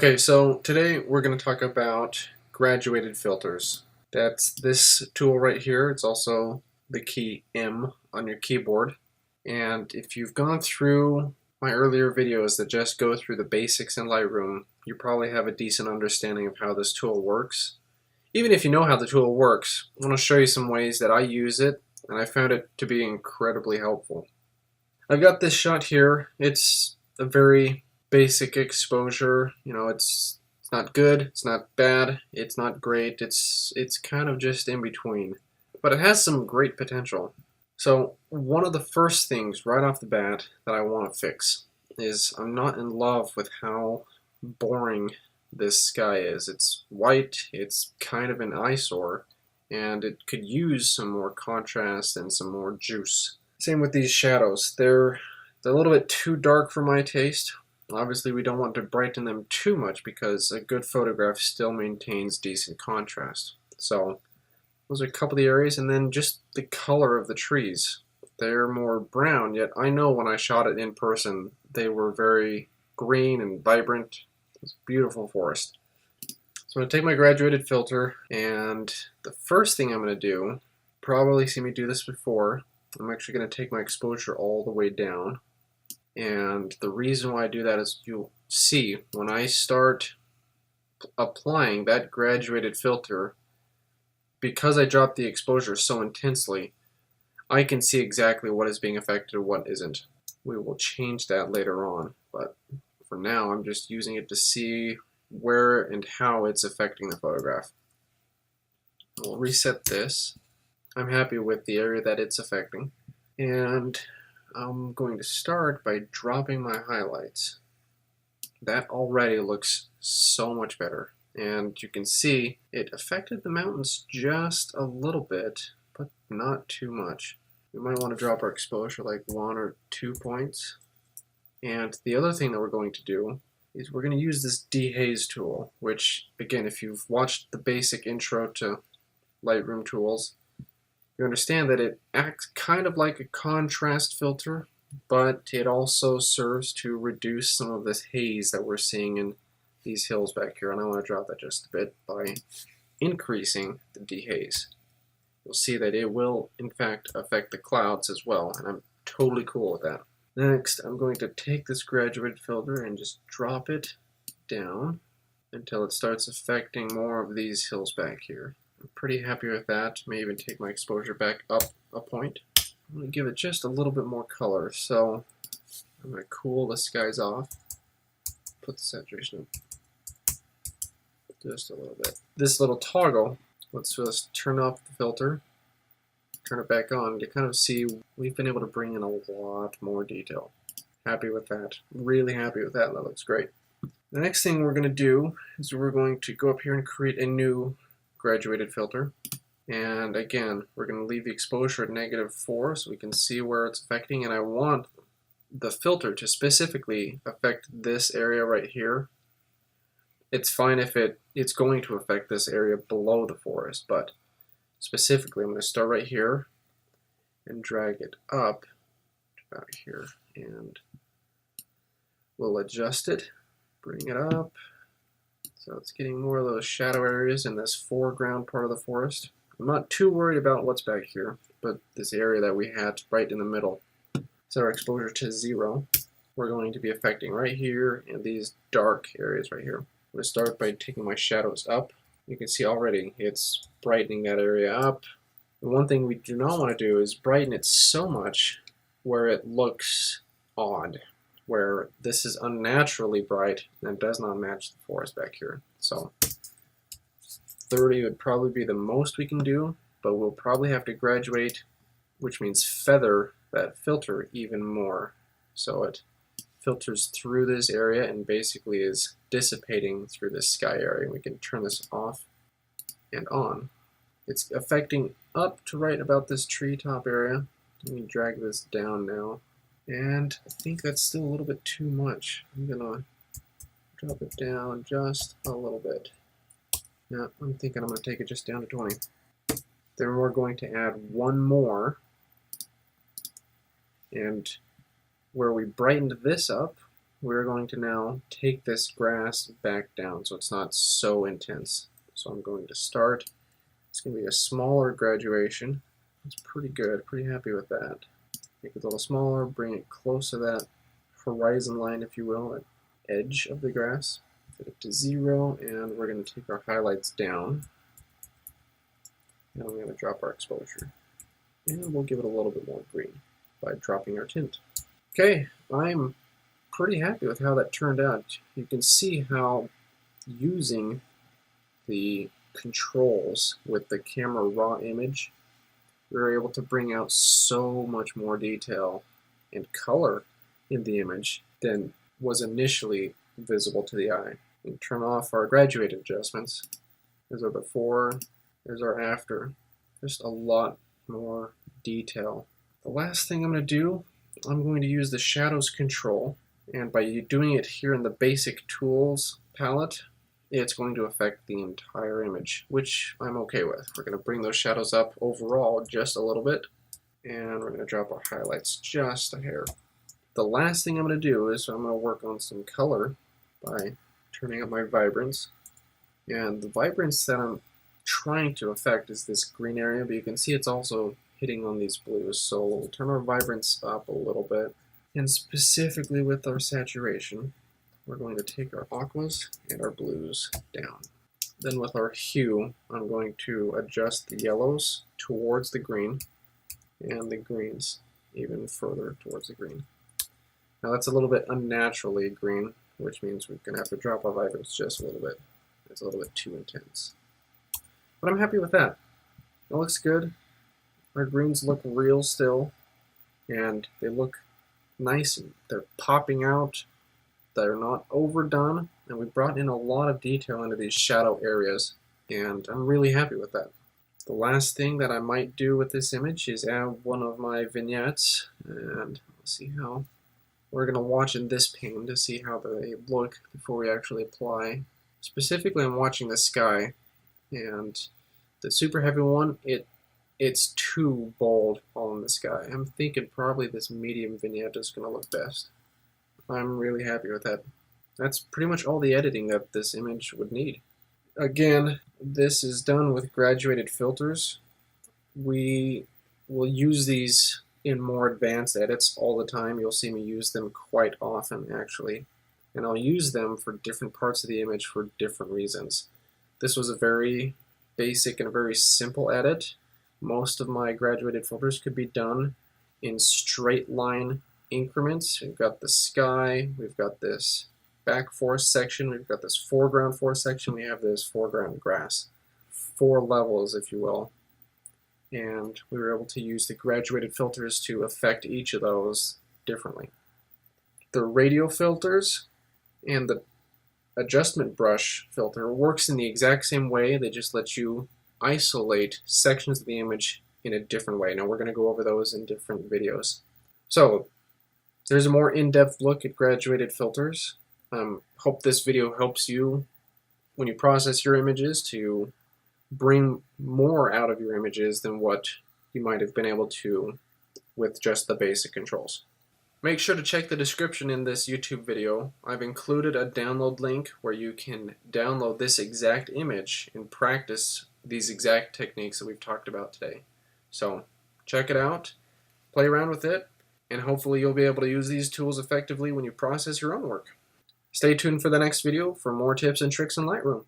Okay, so today we're going to talk about graduated filters. That's this tool right here. It's also the key M on your keyboard. And if you've gone through my earlier videos that just go through the basics in Lightroom, you probably have a decent understanding of how this tool works. Even if you know how the tool works, I want to show you some ways that I use it, and I found it to be incredibly helpful. I've got this shot here. It's a very basic exposure. It's not good, it's not bad, it's not great. It's kind of just in between. But it has some great potential. So one of the first things right off the bat that I want to fix is I'm not in love with how boring this sky is. It's white, it's kind of an eyesore, and it could use some more contrast and some more juice. Same with these shadows. They're a little bit too dark for my taste. Obviously, we don't want to brighten them too much because a good photograph still maintains decent contrast. So those are a couple of the areas, and then just the color of the trees. They're more brown, yet I know when I shot it in person, they were very green and vibrant. It's a beautiful forest. So I'm going to take my graduated filter, and the first thing I'm going to do, probably seen me do this before, I'm actually going to take my exposure all the way down. And the reason why I do that is you'll see when I start applying that graduated filter, because I dropped the exposure so intensely, I can see exactly what is being affected and what isn't. We will change that later on, but for now I'm just using it to see where and how it's affecting the photograph. We'll reset this. I'm happy with the area that it's affecting, and I'm going to start by dropping my highlights. That already looks so much better, and you can see it affected the mountains just a little bit, but not too much. We might want to drop our exposure like 1 or 2 points. And the other thing that we're going to do is we're going to use this dehaze tool, which, again, if you've watched the basic intro to Lightroom tools, you understand that it acts kind of like a contrast filter, but it also serves to reduce some of this haze that we're seeing in these hills back here. And I want to drop that just a bit by increasing the dehaze. You'll see that it will, in fact, affect the clouds as well, and I'm totally cool with that. Next, I'm going to take this graduated filter and just drop it down until it starts affecting more of these hills back here. I'm pretty happy with that. May even take my exposure back up a point. I'm going to give it just a little bit more color. So I'm going to cool the skies off. Put the saturation up just a little bit. This little toggle lets us turn off the filter, turn it back on to kind of see we've been able to bring in a lot more detail. Happy with that. Really happy with that. That looks great. The next thing we're going to do is we're going to go up here and create a new graduated filter, and again we're going to leave the exposure at -4 so we can see where it's affecting, and I want the filter to specifically affect this area right here. It's fine if it's going to affect this area below the forest, but specifically I'm going to start right here and drag it up to about here, and we'll adjust it, bring it up. So it's getting more of those shadow areas in this foreground part of the forest. I'm not too worried about what's back here, but this area that we had right in the middle. Set our exposure to 0. We're going to be affecting right here and these dark areas right here. I'm going to start by taking my shadows up. You can see already it's brightening that area up. And one thing we do not want to do is brighten it so much where it looks odd, where this is unnaturally bright and does not match the forest back here. So 30 would probably be the most we can do, but we'll probably have to graduate, which means feather that filter even more. So it filters through this area and basically is dissipating through this sky area. We can turn this off and on. It's affecting up to right about this treetop area. Let me drag this down now. And I think that's still a little bit too much. I'm gonna drop it down just a little bit. Yeah, I'm thinking I'm gonna take it just down to 20. Then we're going to add one more. And where we brightened this up, we're going to now take this grass back down so it's not so intense. So I'm going to start. It's going to be a smaller graduation. It's pretty good, pretty happy with that. Make it a little smaller, bring it close to that horizon line, if you will, that edge of the grass. Set it to 0, and we're going to take our highlights down. Now we're going to drop our exposure. And we'll give it a little bit more green by dropping our tint. Okay, I'm pretty happy with how that turned out. You can see how using the controls with the camera raw image, we were able to bring out so much more detail and color in the image than was initially visible to the eye. And turn off our graduated adjustments. There's our before, there's our after. Just a lot more detail. The last thing I'm going to do, I'm going to use the shadows control, and by doing it here in the basic tools palette, it's going to affect the entire image, which I'm okay with. We're going to bring those shadows up overall just a little bit, and we're going to drop our highlights just a hair. The last thing I'm going to do is I'm going to work on some color by turning up my vibrance. And the vibrance that I'm trying to affect is this green area, but you can see it's also hitting on these blues. So we'll turn our vibrance up a little bit. And specifically with our saturation, we're going to take our aquas and our blues down. Then with our hue, I'm going to adjust the yellows towards the green and the greens even further towards the green. Now that's a little bit unnaturally green, which means we're going to have to drop our vibrance just a little bit. It's a little bit too intense. But I'm happy with that. It looks good. Our greens look real still, and they look nice. And they're popping out. They're not overdone, and we brought in a lot of detail into these shadow areas, and I'm really happy with that. The last thing that I might do with this image is add one of my vignettes, and we'll see how. We're going to watch in this pane to see how they look before we actually apply. Specifically, I'm watching the sky, and the super heavy one, it's too bold all in the sky. I'm thinking probably this medium vignette is going to look best. I'm really happy with that. That's pretty much all the editing that this image would need. Again, this is done with graduated filters. We will use these in more advanced edits all the time. You'll see me use them quite often, actually. And I'll use them for different parts of the image for different reasons. This was a very basic and a very simple edit. Most of my graduated filters could be done in straight line increments. We've got the sky, we've got this back forest section, we've got this foreground forest section, we have this foreground grass. 4 levels, if you will. And we were able to use the graduated filters to affect each of those differently. The radial filters and the adjustment brush filter works in the exact same way. They just let you isolate sections of the image in a different way. Now we're going to go over those in different videos. So there's a more in-depth look at graduated filters. Hope this video helps you when you process your images to bring more out of your images than what you might have been able to with just the basic controls. Make sure to check the description in this YouTube video. I've included a download link where you can download this exact image and practice these exact techniques that we've talked about today. So check it out, play around with it, and hopefully you'll be able to use these tools effectively when you process your own work. Stay tuned for the next video for more tips and tricks in Lightroom.